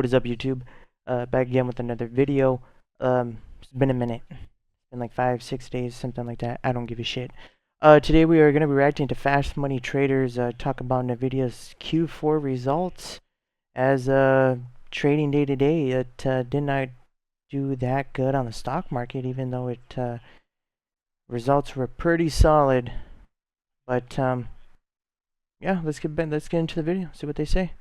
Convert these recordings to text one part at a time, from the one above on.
what is up, YouTube? Back again with another video. It's been a minute. It's been like 5-6 days, something like that. I don't give a shit. Today we are going to be reacting to Fast Money Traders talk about Nvidia's Q4 results. As trading day to day, it did not do that good on the stock market, even though it results were pretty solid. But yeah, let's get into the video. See what they say.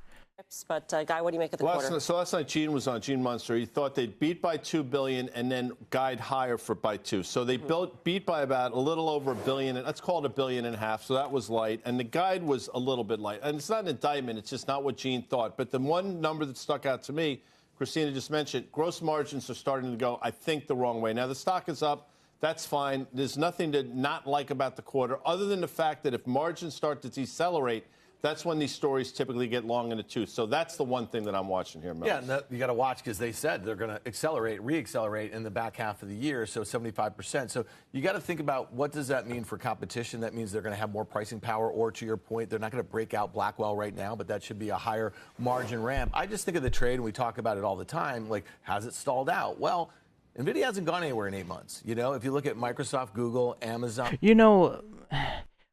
But Guy, what do you make of the quarter? So last night Gene was on, Gene Munster. He thought they'd beat by $2 billion and then guide higher by $2 billion. So they beat by about a little over $1 billion, and let's call it $1.5 billion. So that was light, and the guide was a little bit light. And it's not an indictment; it's just not what Gene thought. But the one number that stuck out to me, Christina just mentioned, gross margins are starting to go, I think, the wrong way. Now the stock is up. That's fine. There's nothing to not like about the quarter, other than the fact that if margins start to decelerate, that's when these stories typically get long in the tooth. So that's the one thing that I'm watching here, Mel. Yeah, and you got to watch because they said they're going to re-accelerate in the back half of the year, so 75%. So you got to think about what does that mean for competition. That means they're going to have more pricing power, or to your point, they're not going to break out Blackwell right now, but that should be a higher margin ramp. I just think of the trade, and we talk about it all the time, like, has it stalled out? Well, Nvidia hasn't gone anywhere in 8 months. You know, if you look at Microsoft, Google, Amazon. You know,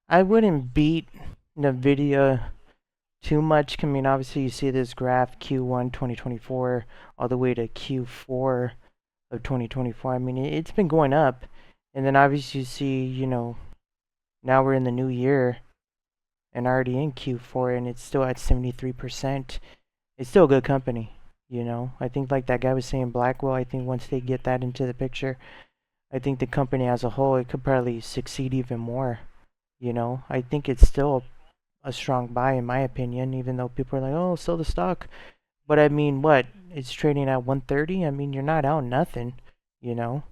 I wouldn't beat Nvidia too much. I mean, obviously you see this graph Q1 2024 all the way to Q4 of 2024. I mean, it's been going up, and then obviously you see, you know, now we're in the new year and already in Q4, and it's still at 73%. It's still a good company, you know. I think, like that guy was saying, Blackwell, I think once they get that into the picture, I think the company as a whole, it could probably succeed even more, you know. I think it's still a strong buy in my opinion, even though people are like, oh, sell the stock. But I mean, what, it's trading at 130. I mean, you're not out nothing, you know.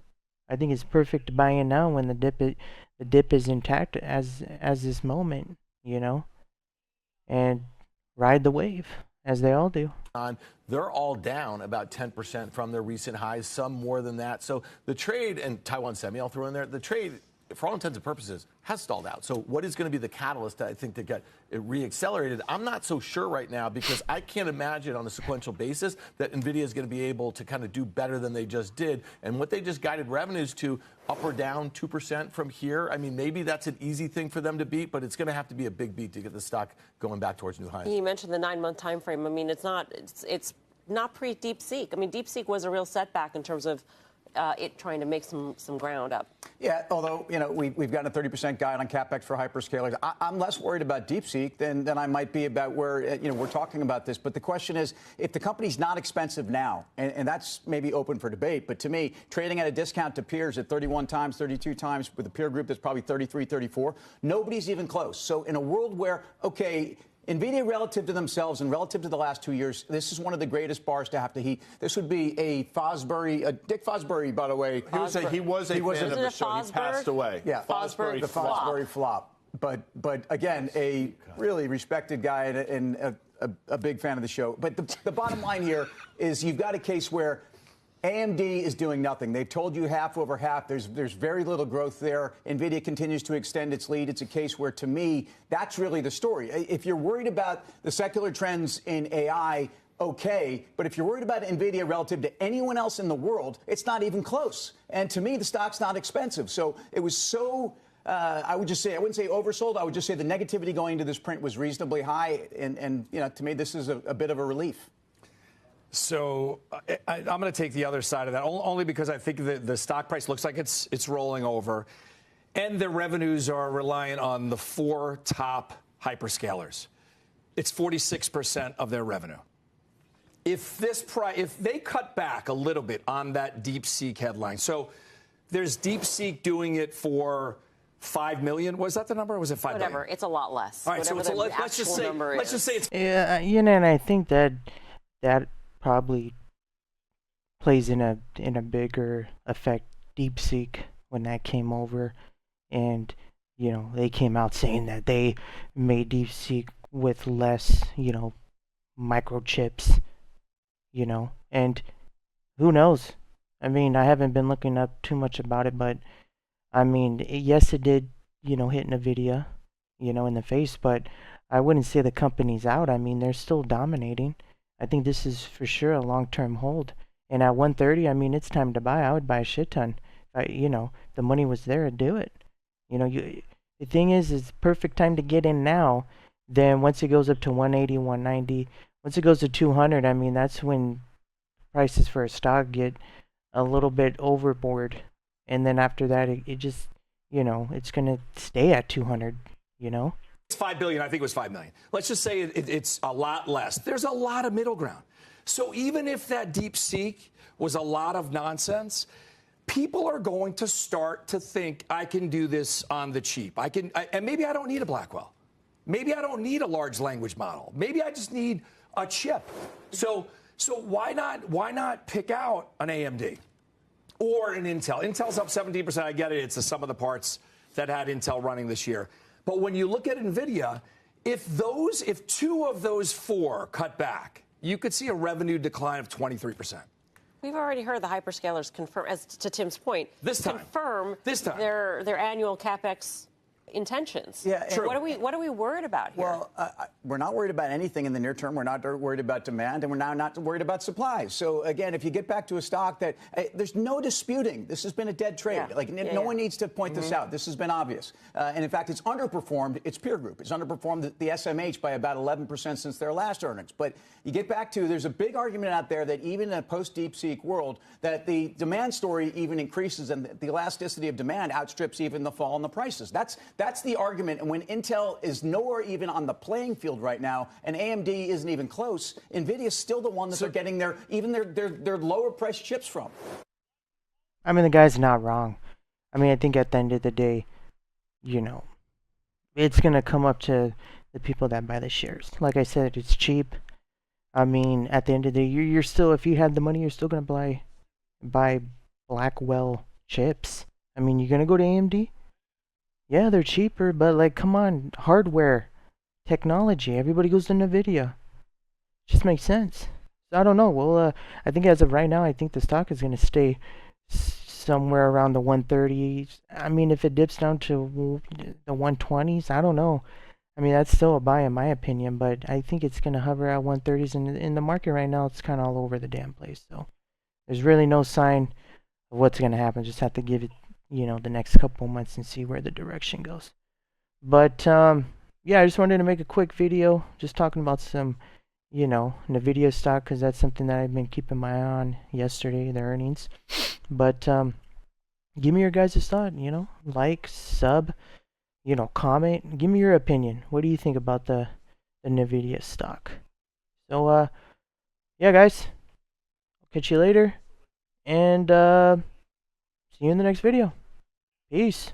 I think it's perfect to buy in now when the dip is intact as this moment, you know, and ride the wave as they all do. They're all down about 10% from their recent highs, some more than that. So the trade, and Taiwan Semi I'll throw in there, the trade, for all intents and purposes, has stalled out. So what is going to be the catalyst, I think, that got it re-accelerated? I'm not so sure right now, because I can't imagine on a sequential basis that Nvidia is going to be able to kind of do better than they just did. And what they just guided revenues to, up or down 2% from here, I mean, maybe that's an easy thing for them to beat, but it's going to have to be a big beat to get the stock going back towards new highs. You mentioned the 9-month time frame. I mean, it's not pre-DeepSeek. I mean, DeepSeek was a real setback in terms of it trying to make some ground up. Yeah, although, you know, we've gotten a 30% guide on CapEx for hyperscalers. I'm less worried about DeepSeek than I might be about where, you know, we're talking about this. But the question is, if the company's not expensive now, and that's maybe open for debate, but to me, trading at a discount to peers at 31 times, 32 times, with a peer group that's probably 33, 34, nobody's even close. So in a world where, okay, Nvidia, relative to themselves and relative to the last 2 years, this is one of the greatest bars to have to heat. This would be a Fosbury, Dick Fosbury, by the way. He was a fan of the show. He passed away. Yeah, the Fosbury flop. But again, a really respected guy and a big fan of the show. But the bottom line here is you've got a case where AMD is doing nothing. They've told you half over half. There's very little growth there. Nvidia continues to extend its lead. It's a case where, to me, that's really the story. If you're worried about the secular trends in AI, okay, but if you're worried about Nvidia relative to anyone else in the world, it's not even close. And to me, the stock's not expensive. So it was so, I wouldn't say oversold. I would just say the negativity going into this print was reasonably high. And you know, to me, this is a bit of a relief. So I'm going to take the other side of that, only because I think the stock price looks like it's rolling over, and their revenues are reliant on the 4 top hyperscalers. It's 46% of their revenue. If they cut back a little bit on that DeepSeek headline, so there's DeepSeek doing it for $5 million. Was that the number? Or was it $5 Whatever. million? It's a lot less. All right, whatever so let's just say it's. Yeah, you know, and I think that probably plays in a bigger effect. DeepSeek, when that came over, and you know, they came out saying that they made DeepSeek with less, you know, microchips, you know, and who knows? I mean, I haven't been looking up too much about it, but I mean, yes, it did, you know, hit Nvidia, you know, in the face, but I wouldn't say the company's out. I mean, they're still dominating. I think this is for sure a long-term hold. And at 130, I mean, it's time to buy. I would buy a shit ton. The money was there, do it. The thing is, it's perfect time to get in now. Then once it goes up to 180, 190, once it goes to 200, I mean, that's when prices for a stock get a little bit overboard. And then after that, it just, it's going to stay at 200, It's 5 billion. I think it was 5 million. Let's just say it's a lot less. There's a lot of middle ground. So even if that deep seek was a lot of nonsense, people are going to start to think, I can do this on the cheap. And maybe I don't need a Blackwell. Maybe I don't need a large language model. Maybe I just need a chip. So why not pick out an AMD or an Intel? Intel's up 17%. I get it. It's the sum of the parts that had Intel running this year. But when you look at Nvidia, if 2 of those 4 cut back, you could see a revenue decline of 23%. We've already heard the hyperscalers confirm, as to Tim's point, confirm their annual capex intentions. Yeah, true. What are we worried about here? Well, we're not worried about anything in the near term. We're not worried about demand, and we're now not worried about supply. So again, if you get back to a stock that there's no disputing, this has been a dead trade. No one needs to point this out. This has been obvious, and in fact, it's underperformed its peer group. It's underperformed the SMH by about 11% since their last earnings. But you get back to, there's a big argument out there that even in a post-DeepSeek world, that the demand story even increases and the elasticity of demand outstrips even the fall in the prices. That's the argument. And when Intel is nowhere even on the playing field right now, and AMD isn't even close, Nvidia is still the one that they're getting their lower priced chips from. I mean, the guy's not wrong. I mean, I think at the end of the day, it's going to come up to the people that buy the shares. Like I said, it's cheap. I mean, at the end of the day, you're still, if you had the money, you're still going to buy Blackwell chips. I mean, you're going to go to AMD? Yeah, they're cheaper, but come on, hardware, technology, everybody goes to Nvidia. Just makes sense. So I don't know. Well, I think as of right now, I think the stock is going to stay somewhere around the 130s. I mean, if it dips down to the 120s, I don't know. I mean, that's still a buy in my opinion, but I think it's going to hover at 130s. And in the market right now, it's kind of all over the damn place. So there's really no sign of what's going to happen. Just have to give it, the next couple months and see where the direction goes. But, yeah, I just wanted to make a quick video just talking about some, Nvidia stock, because that's something that I've been keeping my eye on yesterday, the earnings. But give me your guys' thought, like, sub, comment. Give me your opinion. What do you think about the Nvidia stock? So, yeah, guys, I'll catch you later, and see you in the next video. Peace.